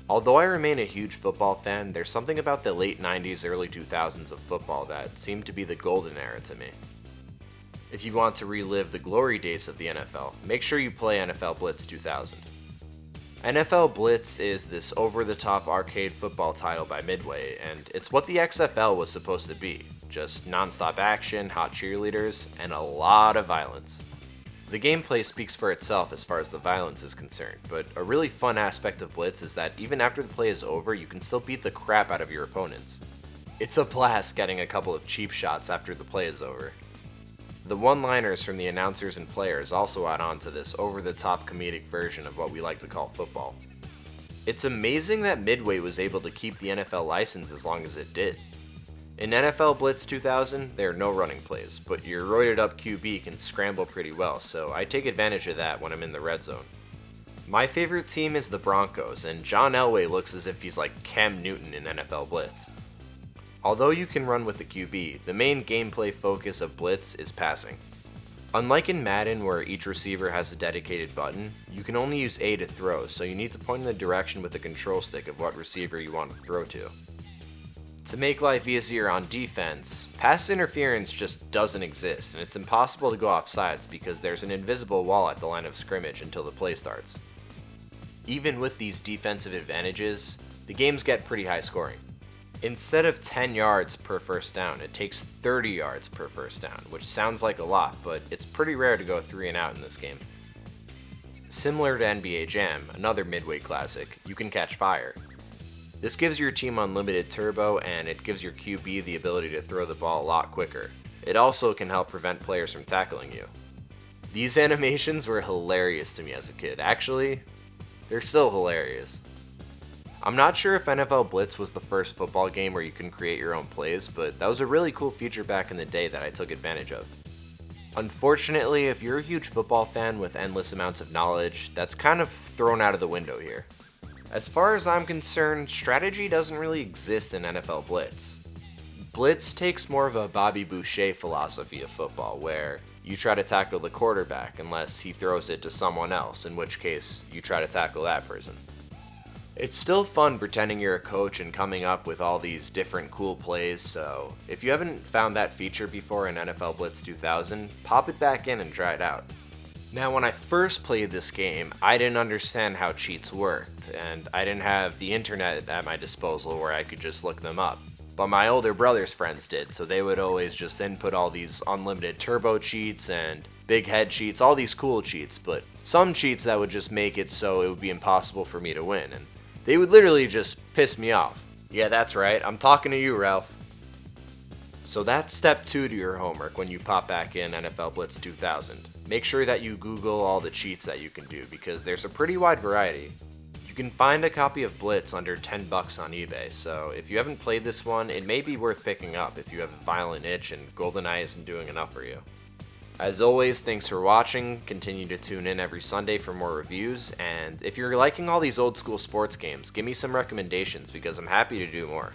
Although I remain a huge football fan, there's something about the late 90s, early 2000s of football that seemed to be the golden era to me. If you want to relive the glory days of the NFL, make sure you play NFL Blitz 2000. NFL Blitz is this over-the-top arcade football title by Midway, and it's what the XFL was supposed to be. Just non-stop action, hot cheerleaders, and a lot of violence. The gameplay speaks for itself as far as the violence is concerned, but a really fun aspect of Blitz is that even after the play is over, you can still beat the crap out of your opponents. It's a blast getting a couple of cheap shots after the play is over. The one-liners from the announcers and players also add on to this over-the-top comedic version of what we like to call football. It's amazing that Midway was able to keep the NFL license as long as it did. In NFL Blitz 2000, there are no running plays, but your roided up QB can scramble pretty well, so I take advantage of that when I'm in the red zone. My favorite team is the Broncos, and John Elway looks as if he's like Cam Newton in NFL Blitz. Although you can run with the QB, the main gameplay focus of Blitz is passing. Unlike in Madden where each receiver has a dedicated button, you can only use A to throw, so you need to point in the direction with the control stick of what receiver you want to throw to. To make life easier on defense, pass interference just doesn't exist, and it's impossible to go off sides because there's an invisible wall at the line of scrimmage until the play starts. Even with these defensive advantages, the games get pretty high scoring. Instead of 10 yards per first down, it takes 30 yards per first down, which sounds like a lot, but it's pretty rare to go 3 and out in this game. Similar to NBA Jam, another Midway classic, you can catch fire. This gives your team unlimited turbo, and it gives your QB the ability to throw the ball a lot quicker. It also can help prevent players from tackling you. These animations were hilarious to me as a kid. Actually, they're still hilarious. I'm not sure if NFL Blitz was the first football game where you can create your own plays, but that was a really cool feature back in the day that I took advantage of. Unfortunately, if you're a huge football fan with endless amounts of knowledge, that's kind of thrown out of the window here. As far as I'm concerned, strategy doesn't really exist in NFL Blitz. Blitz takes more of a Bobby Boucher philosophy of football, where you try to tackle the quarterback unless he throws it to someone else, in which case you try to tackle that person. It's still fun pretending you're a coach and coming up with all these different cool plays, so if you haven't found that feature before in NFL Blitz 2000, pop it back in and try it out. Now, when I first played this game, I didn't understand how cheats worked, and I didn't have the internet at my disposal where I could just look them up. But my older brother's friends did, so they would always just input all these unlimited turbo cheats and big head cheats, all these cool cheats, but some cheats that would just make it so it would be impossible for me to win, and they would literally just piss me off. Yeah, that's right, I'm talking to you, Ralph. So that's step 2 to your homework when you pop back in NFL Blitz 2000. Make sure that you Google all the cheats that you can do, because there's a pretty wide variety. You can find a copy of Blitz under $10 on eBay, so if you haven't played this one, it may be worth picking up if you have a violent itch and GoldenEye isn't doing enough for you. As always, thanks for watching. Continue to tune in every Sunday for more reviews, and if you're liking all these old school sports games, give me some recommendations because I'm happy to do more.